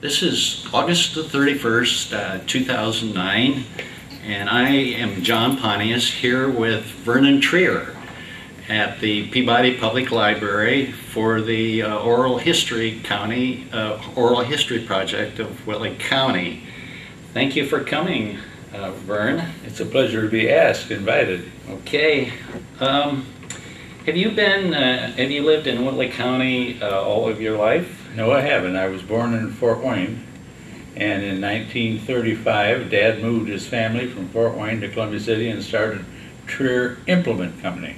This is August the 31st, 2009, and I am John Pontius here with Vernon Trier at the Peabody Public Library for the Oral History Project of Whitley County. Thank you for coming, Vern. It's a pleasure to be invited. Okay. Have you lived in Whitley County all of your life? No, I haven't. I was born in Fort Wayne, and in 1935, Dad moved his family from Fort Wayne to Columbia City and started Trier Implement Company.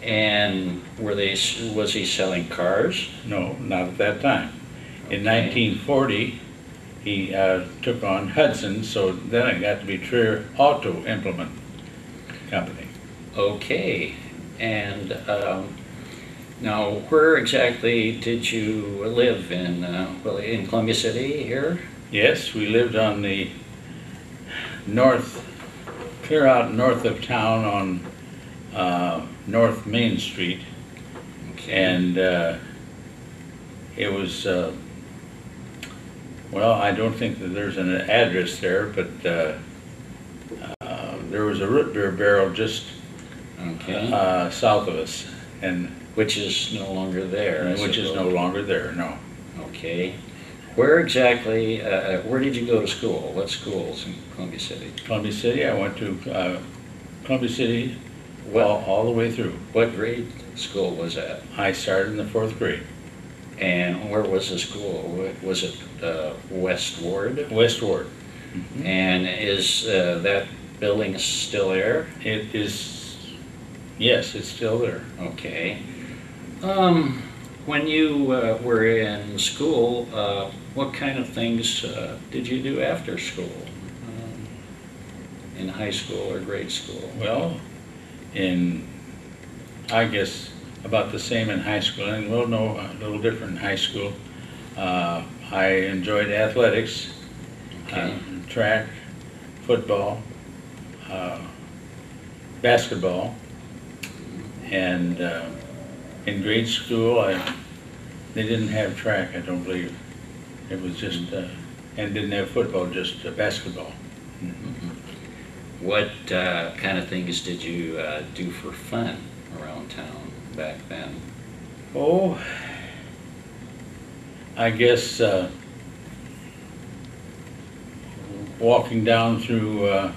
And was he selling cars? No, not at that time. In 1940, he took on Hudson, so then it got to be Trier Auto Implement Company. Okay. And now, where exactly did you live in Columbia City here? Yes, we lived on the clear out north of town on North Main Street. Okay. And it was, well, I don't think that there's an address there, but there was a root beer barrel just south of us. And which is no longer there. Which is no longer there, no. Okay. Where exactly, where did you go to school? What schools in Columbia City? Columbia City, I went to Columbia City all the way through. What grade school was that? I started in the 4th grade. And where was the school? Was it West Ward? West Ward. Mm-hmm. And is that building still there? It is, yes, it's still there. Okay. When you were in school, what kind of things did you do after school? In high school or grade school? Well, I guess about the same in high school, and a little different in high school. I enjoyed athletics, okay. Track, football, basketball, and in grade school, they didn't have track, I don't believe. It was just, and didn't have football, just basketball. Mm-hmm. What kind of things did you do for fun around town back then? Oh, I guess walking down through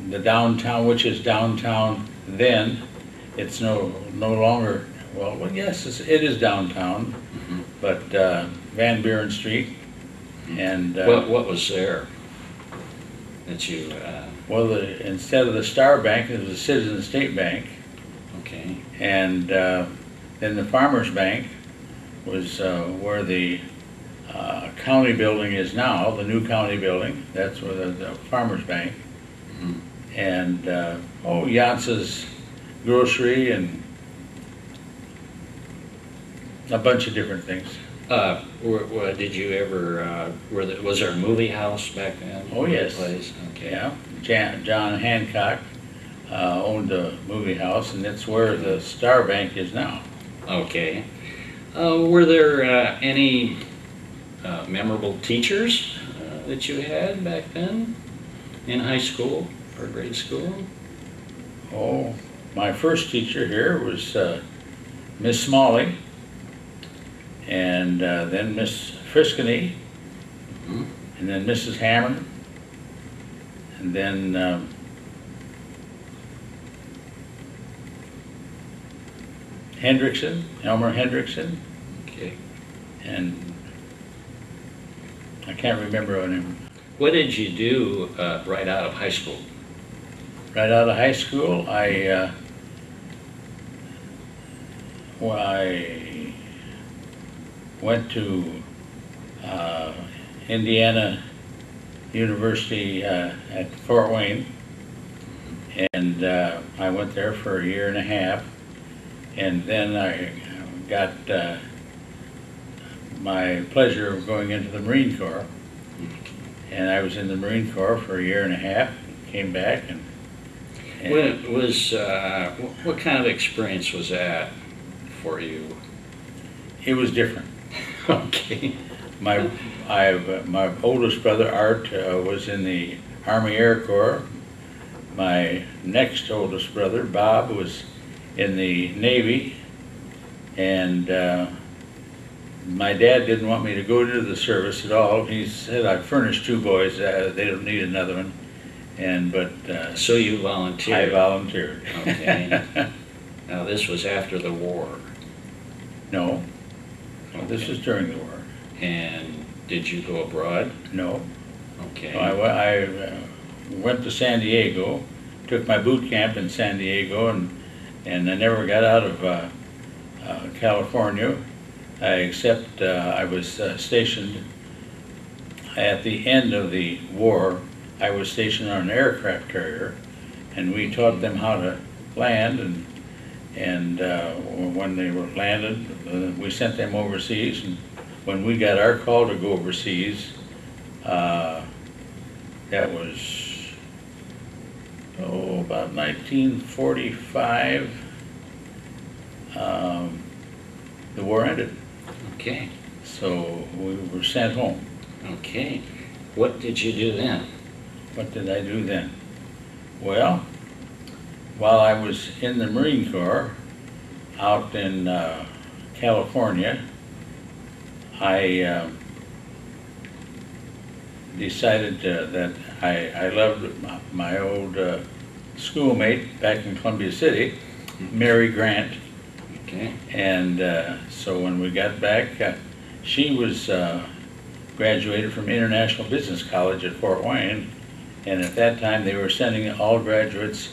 the downtown, which is downtown then. It's no longer, well, yes, it is downtown, mm-hmm. But Van Buren Street, and what was there that you? Well, instead of the Star Bank, it was the Citizen State Bank. Okay. And then the Farmers Bank was where the county building is now, the new county building. That's where the Farmers Bank. Mm-hmm. And Jantz's grocery and a bunch of different things. Did you ever, was there a movie house back then? Oh, yes. Place? Okay. Yeah. John Hancock owned a movie house, and that's where the Star Bank is now. Okay. Were there any memorable teachers that you had back then in high school or grade school? Oh, my first teacher here was Miss Smalley, and then Miss Friskany, mm-hmm. And then Mrs. Hammer, and then Elmer Hendrickson. Okay. And I can't remember her name. What did you do right out of high school? Right out of high school, I went to Indiana University at Fort Wayne, and I went there for a year and a half, and then I got my pleasure of going into the Marine Corps, and I was in the Marine Corps for a year and a half, came back, and what kind of experience was that for you? It was different. Okay. My oldest brother, Art, was in the Army Air Corps. My next oldest brother, Bob, was in the Navy. And my dad didn't want me to go into the service at all. He said, I furnished two boys, they don't need another one. So you volunteered? I volunteered. Okay. Now this was after the war? No. Okay. This was during the war. And did you go abroad? No. Okay. I went to San Diego, took my boot camp in San Diego, and I never got out of California, except I was stationed at the end of the war. I was stationed on an aircraft carrier, and we taught them how to land, and when they were landed, we sent them overseas, and when we got our call to go overseas, that was about 1945, the war ended. Okay. So we were sent home. Okay. What did you do then? What did I do then? Well, while I was in the Marine Corps out in California, I decided that I loved my old schoolmate back in Columbia City, Mary Grant. Okay. And so when we got back, she was graduated from International Business College at Fort Wayne, and at that time they were sending all graduates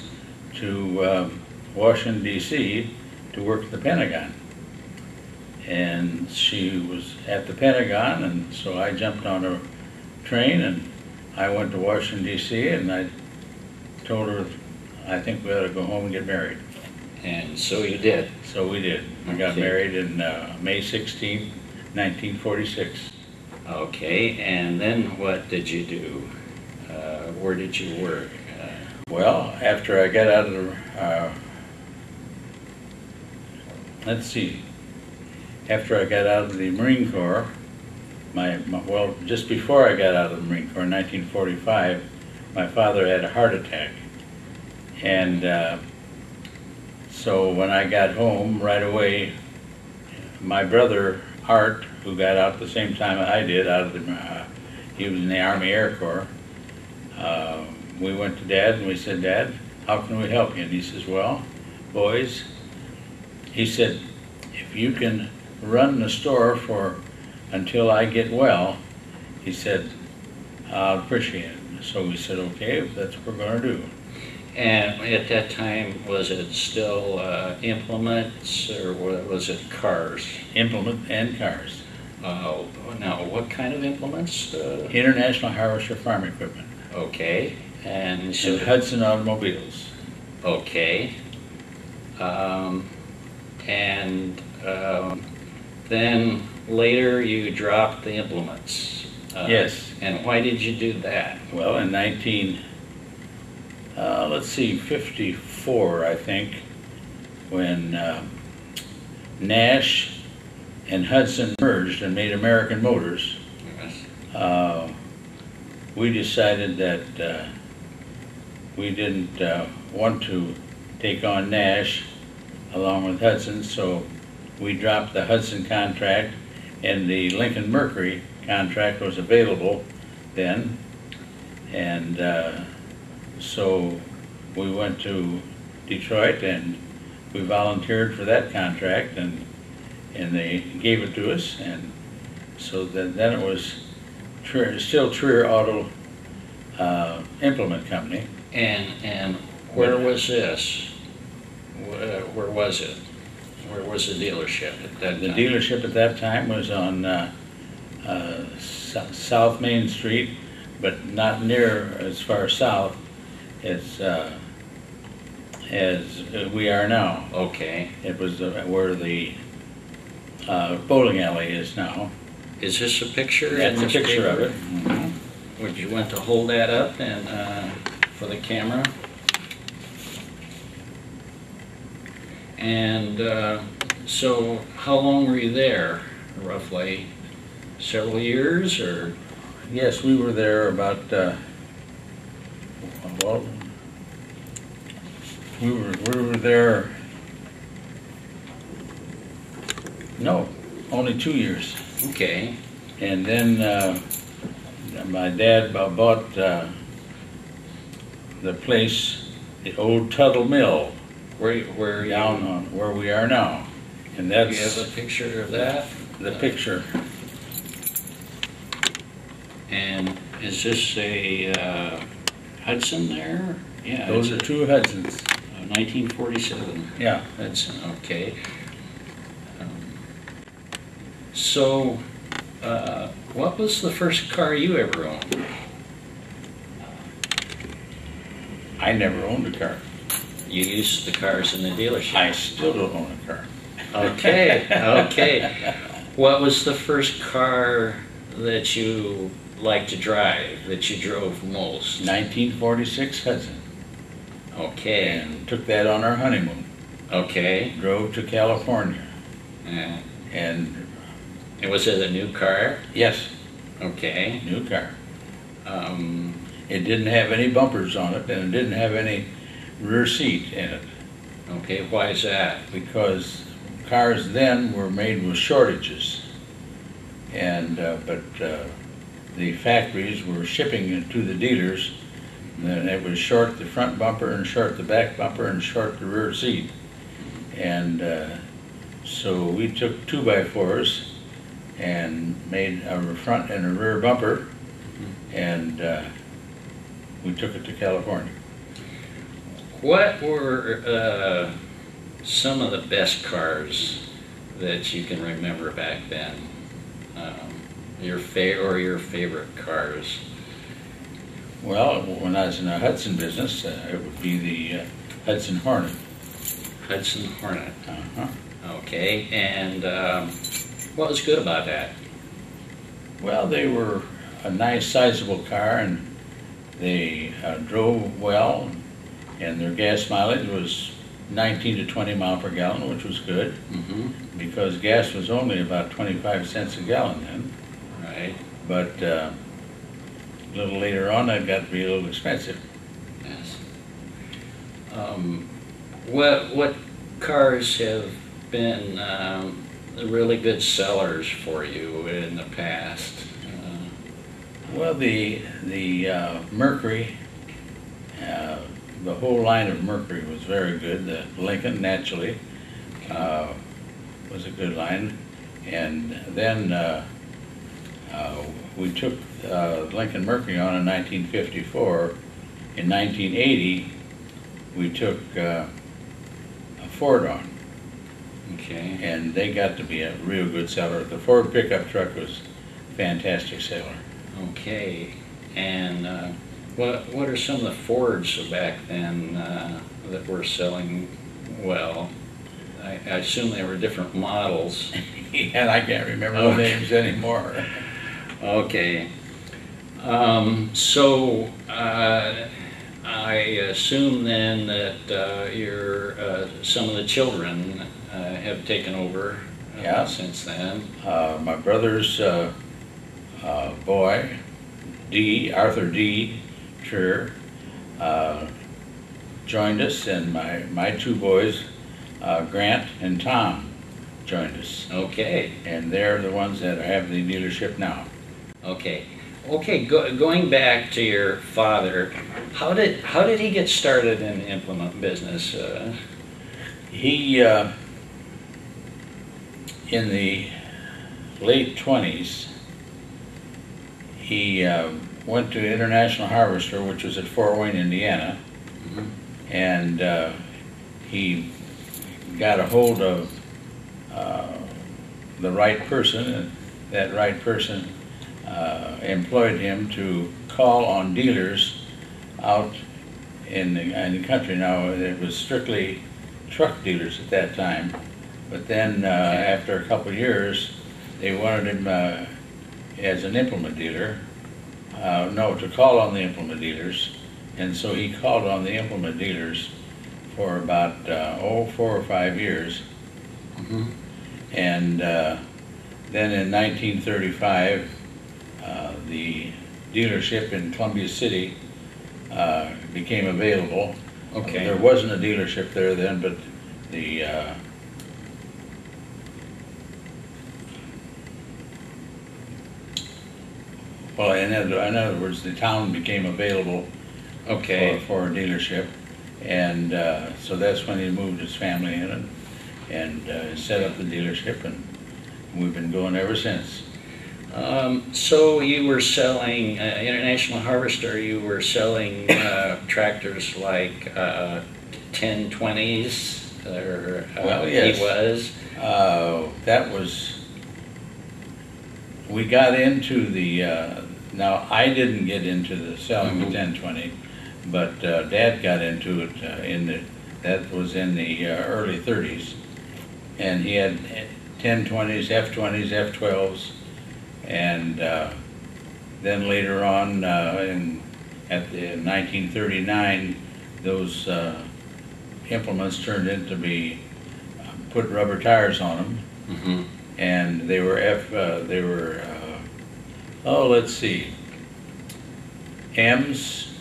to Washington, D.C. to work at the Pentagon. And she was at the Pentagon, and so I jumped on a train and I went to Washington, D.C., and I told her, I think we ought to go home and get married. And so you did? So we did. We got married in May 16, 1946. Okay, and then what did you do? Where did you work? Well, after I got out of the, let's see, after I got out of the Marine Corps, well, just before I got out of the Marine Corps in 1945, my father had a heart attack. And so when I got home right away, my brother Art, who got out the same time I did, he was in the Army Air Corps, we went to Dad and we said, Dad, how can we help you? And he says, well, boys, he said, if you can run the store until I get well, he said, I'll appreciate it. So we said, okay, that's what we're going to do. And at that time, was it still implements or was it cars? Implement and cars. Now, what kind of implements? International Harvester Farm Equipment. Okay. And so and Hudson Automobiles. Okay. Then later you dropped the implements. Yes. And why did you do that? Well, in 54, I think, when Nash and Hudson merged and made American Motors, Yes. We decided that we didn't want to take on Nash along with Hudson, so we dropped the Hudson contract, and the Lincoln Mercury contract was available then, and so we went to Detroit and we volunteered for that contract, and they gave it to us, and so then it was still Trier Auto Implement Company. And where was this? Where was it? Where was the delership at that time? The dealership at that time was on South Main Street, but not near as far south as we are now. Okay. It was where the bowling alley is now. Is this a picture? That's a picture of it. Mm-hmm. Would you want to hold that up and for the camera? And so how long were you there, roughly? several years, or? Yes, we were there about, well, we were there, no, only 2 years. Okay. And then my dad bought the place, the old Tuttle Mill, Where down on where we are now. And you have that's a picture of that? the picture. And is this a Hudson there? Yeah. Those are it's two Hudsons. 1947 Yeah. Hudson, okay. So, what was the first car you ever owned? I never owned a car. You used the cars in the dealership? I still don't own a car. Okay, okay. What was the first car that you liked to drive, that you drove most? 1946 Hudson. Okay, And took that on our honeymoon. okay. Drove to California. Uh, And and was it a new car? yes, Okay. new car. Um, It didn't have any bumpers on it, and it didn't have any rear seat in it, okay, why is that? because cars then were made with shortages. And, the factories were shipping it to the dealers, and it was short the front bumper and short the back bumper and short the rear seat. And so we took 2x4s and made a front and a rear bumper, and we took it to California. What were some of the best cars that you can remember back then? Your favorite cars? Well, when I was in the Hudson business, it would be the Hudson Hornet. Hudson Hornet. Uh-huh. Okay, and what was good about that? Well, they were a nice, sizable car, and they drove well, and their gas mileage was 19 to 20 mile per gallon, which was good, Mm-hmm. because gas was only about 25 cents a gallon then. Right. But a little later on, that got to be a little expensive. Yes. What cars have been really good sellers for you in the past? Well, the Mercury, the whole line of Mercury was very good. The Lincoln, naturally, was a good line. And then we took Lincoln Mercury on in 1954. In 1980, we took a Ford on, Okay. and they got to be a real good seller. The Ford pickup truck was a fantastic seller. Okay. And what are some of the Fords back then that were selling well? I assume they were different models. And I can't remember the names anymore. Okay. So I assume then that some of the children have taken over Yeah. since then. My brother's boy, Arthur D. Trier, joined us, and my two boys, Grant and Tom, joined us. Okay. And they're the ones that have the dealership now. Okay. Okay. Going back to your father, how did he get started in the implement business? He, in the late 20s, he went to International Harvester, which was at Fort Wayne, Indiana, Mhm. and he got a hold of the right person, and that right person employed him to call on dealers out in the country. Now, it was strictly truck dealers at that time, but then after a couple of years, they wanted him as an implement dealer, to call on the implement dealers, and so he called on the implement dealers for about 4 or 5 years. Mhm. And Then in 1935, the dealership in Columbia City became available. Okay. There wasn't a dealership there then, but the well, in other words, the town became available Okay. for a dealership, and so that's when he moved his family in and set up the dealership, and we've been going ever since. So you were selling, International Harvester, you were selling tractors like 1020s, or Well, yes. he was? That was, we got into the, now I didn't get into the selling the 1020, but Dad got into it that was in the early 30s, and he had 1020s, F20s, F12s, and then later on in 1939, those implements turned into be put rubber tires on them, and they were oh, let's see, M's,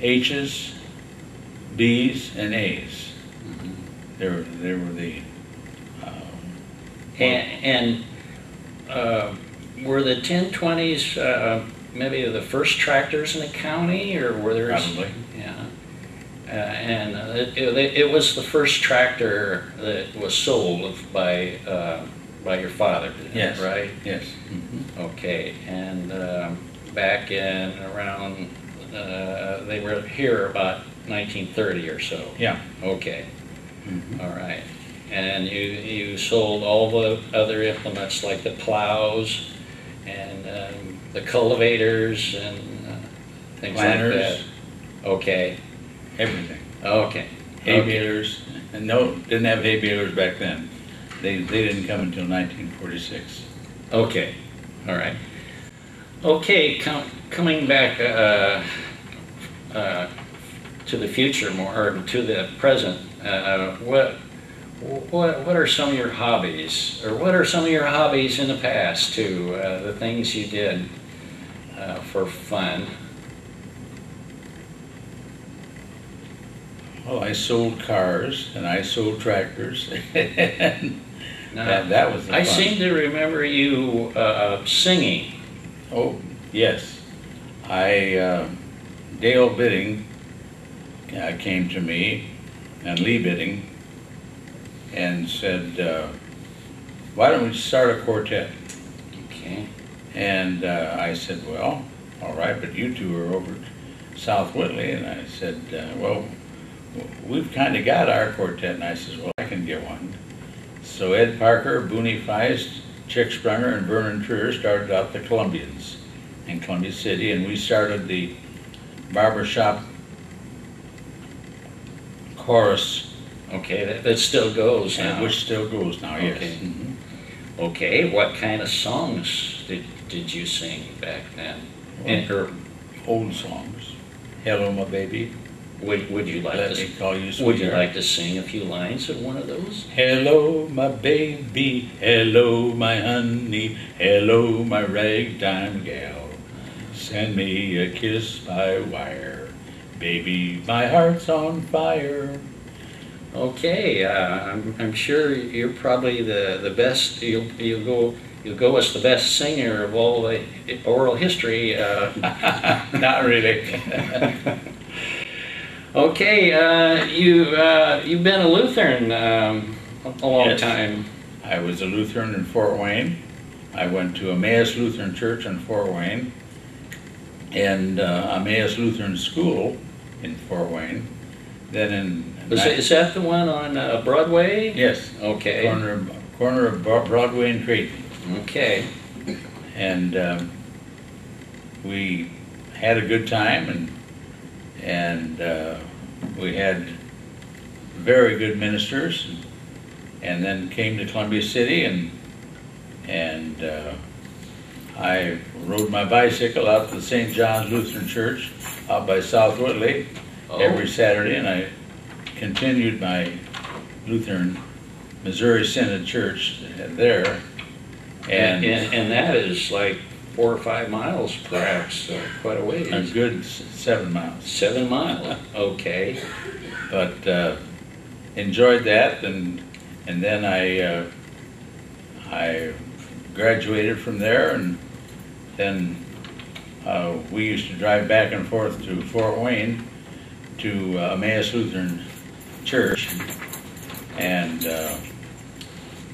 H's, B's, and A's. They were the And were the 1020s maybe the first tractors in the county, or were there? Probably. Yeah. And it was the first tractor that was sold by your father. Yes. Right. Yes. Okay. And back in around they were here about 1930 or so. Yeah. Okay. All right. And you sold all the other implements like the plows and the cultivators and things Planters. like that. Okay. Everything. Okay. Hay Okay. balers. And no, didn't have hay balers back then. They didn't come until 1946. Okay. All right. Okay. Coming back to the future more, or to the present. What are some of your hobbies, or what are some of your hobbies in the past too? The things you did for fun. Well, I sold cars and I sold tractors. And Now, that was the I fun. seem to remember you singing. Oh, yes. Dale Bidding came to me, and Lee Bidding, and said, why don't we start a quartet? Okay. And I said, well, all right, but you two are over at South Whitley. And I said, well, we've kind of got our quartet. And I said, well, I can get one. So Ed Parker, Booney Feist, Chick Sprunger, and Vernon Trier started out the Columbians in Columbia City, and we started the barbershop chorus, Okay, that still goes now. which still goes now, yes. Okay. Okay, what kind of songs did you sing back then? Or Old songs. Hello, my baby. would you like Let to? me call you Would you sweetheart. like to sing a few lines of one of those? Hello, my baby. Hello, my honey. Hello, my ragtime gal. Send me a kiss by wire. Baby, my heart's on fire. Okay, I'm sure you're probably the best. You'll go as the best singer of all the oral history. Not really. Okay, you've been a Lutheran a long Yes. time. I was a Lutheran in Fort Wayne. I went to Emmaus Lutheran Church in Fort Wayne, and Emmaus Lutheran School in Fort Wayne. Then Is that the one on Broadway? yes, Okay. corner of Broadway and Creighton. Okay. And we had a good time, and we had very good ministers, and then came to Columbia City, and I rode my bicycle out to the St. John's Lutheran Church out by South Whitley every Saturday, and I continued my Lutheran Missouri Synod Church there And that is like 4 or 5 miles perhaps, quite a ways. A good 7 miles. 7 miles, okay. But enjoyed that, and then I graduated from there, and then we used to drive back and forth to Fort Wayne to Emmaus Lutheran Church, and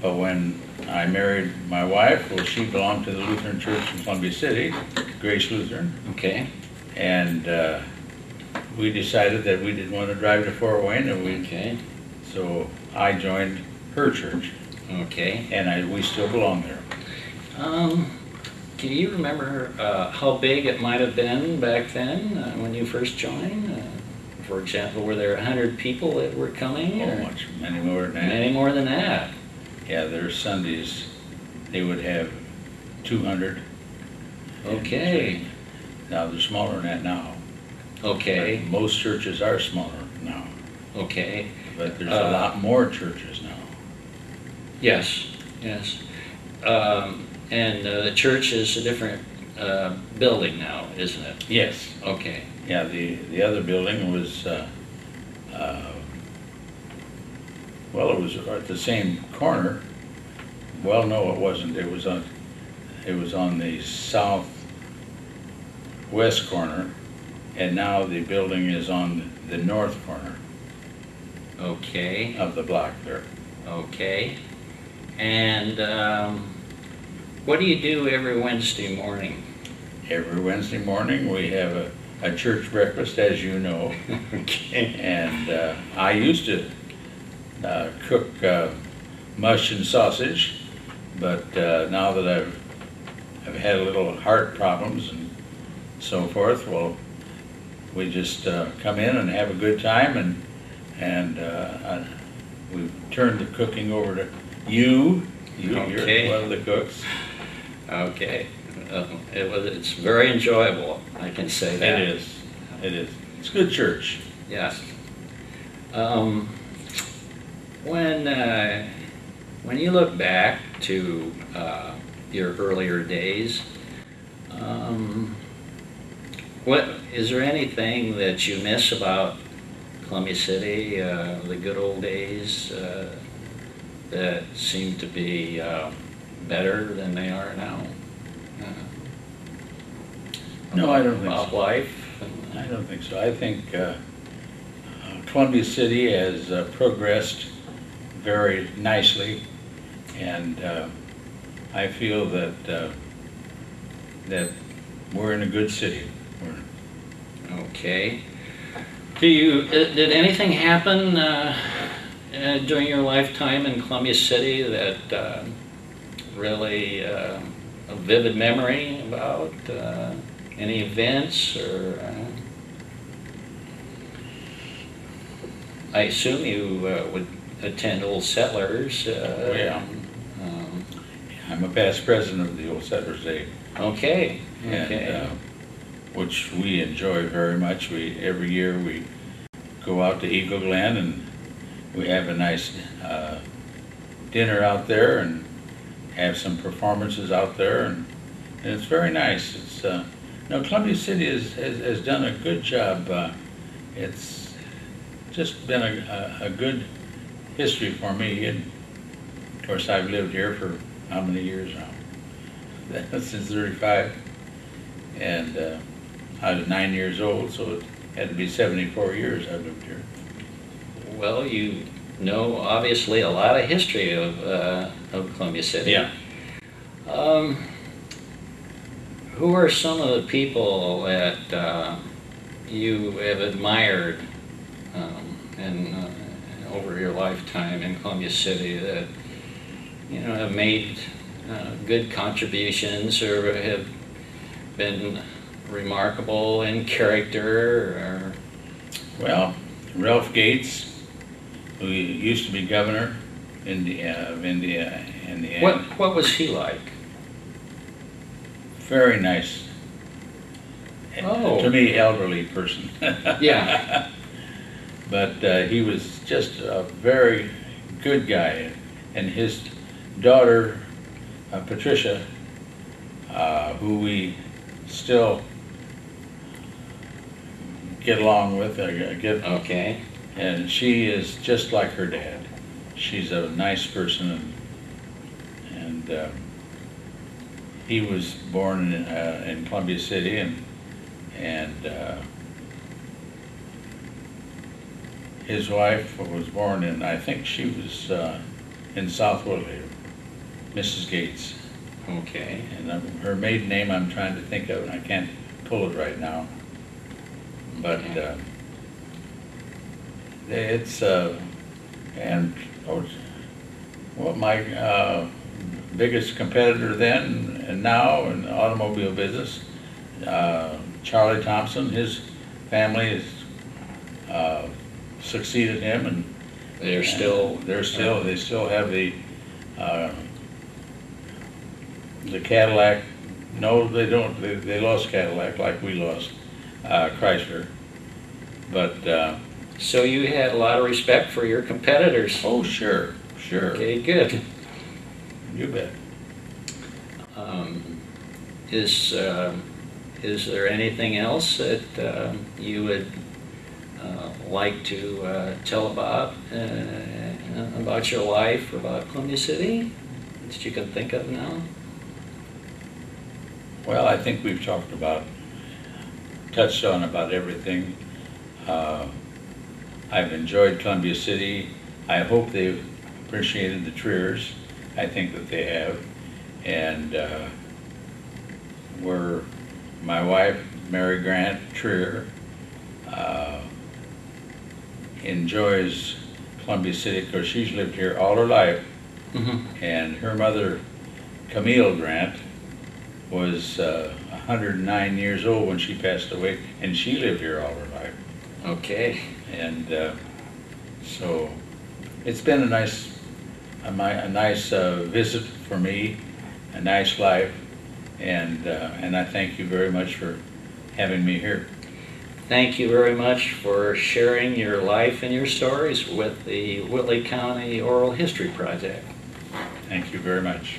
but when I married my wife, well, she belonged to the Lutheran Church in Columbia City, Grace Lutheran. Okay. And we decided that we didn't want to drive to Fort Wayne, and Okay. so I joined her church, Okay. and we still belong there. Can you remember how big it might have been back then when you first joined? For example, were there 100 people that were coming? Oh, or much, many more than that. Many more than that. Yeah, there's Sundays, they would have 200. Okay. Now, they're smaller than that now. Okay. But most churches are smaller now, Okay. but there's a lot more churches now. Yes. Yes. And the church is a different building now, isn't it? Yes. Okay. Yeah, the other building was, well, it was at the same corner. Well, no, it wasn't. It was on the southwest corner, and now the building is on the north corner Okay. of the block there. Okay. And what do you do every Wednesday morning? Every Wednesday morning, we have a church breakfast, as you know. Okay. And I used to cook mush and sausage, but now that I've had a little heart problems and so forth, well, we just come in and have a good time, and we've turned the cooking over to you. Okay. You're one of the cooks. Okay. It's very enjoyable, I can say that. It is. It is. It's good church. Yes. When you look back to your earlier days, what is there anything that you miss about Columbia City, the good old days that seem to be better than they are now? No, I don't think about so. life? I don't think so. I think Columbia City has progressed very nicely, and I feel that that we're in a good city. Okay. Did anything happen during your lifetime in Columbia City that really a vivid memory about any events, or I assume you would attend Old Settlers. Yeah. I'm a past president of the Old Settlers Day. Okay. And, Okay. which we enjoy very much. Every year we go out to Eagle Glen, and we have a nice dinner out there and have some performances out there, and it's very nice. It's Columbia City has done a good job. It's just been a good history for me. And of course, I've lived here for how many years now? Since 35. And I was 9 years old, so it had to be 74 years I've lived here. Well, you know, obviously a lot of history of Columbia City. Yeah. Who are some of the people that you have admired over your lifetime in Columbia City that have made good contributions or have been remarkable in character? Or Well, Ralph Gates, who used to be governor of Indiana. what was he like? Very nice. Oh. To me, elderly person. Yeah. But he was just a very good guy, and his daughter Patricia, who we still get along with, Okay. and she is just like her dad. She's a nice person, and he was born in Columbia City, and his wife was born in, I think she was in South Whitley, Mrs. Gates. Okay. And her maiden name I'm trying to think of, and I can't pull it right now. But it's, and well, my biggest competitor then and now in the automobile business, Charlie Thompson, his family has succeeded him, and They still they still have the Cadillac. No, they don't. They lost Cadillac like we lost Chrysler. But So you had a lot of respect for your competitors. oh, sure. Okay, good. You bet. Is there anything else that you would like to tell about your life, about Columbia City, that you can think of now? Well, I think we've touched on about everything. I've enjoyed Columbia City. I hope they've appreciated the Triers. I think that they have. And my wife, Mary Grant Trier, enjoys Columbia City because she's lived here all her life. Mm-hmm. And her mother, Camille Grant, was 109 years old when she passed away, and she lived here all her life. Okay. And so it's been a nice visit for me, a nice life, and I thank you very much for having me here. Thank you very much for sharing your life and your stories with the Whitley County Oral History Project. Thank you very much.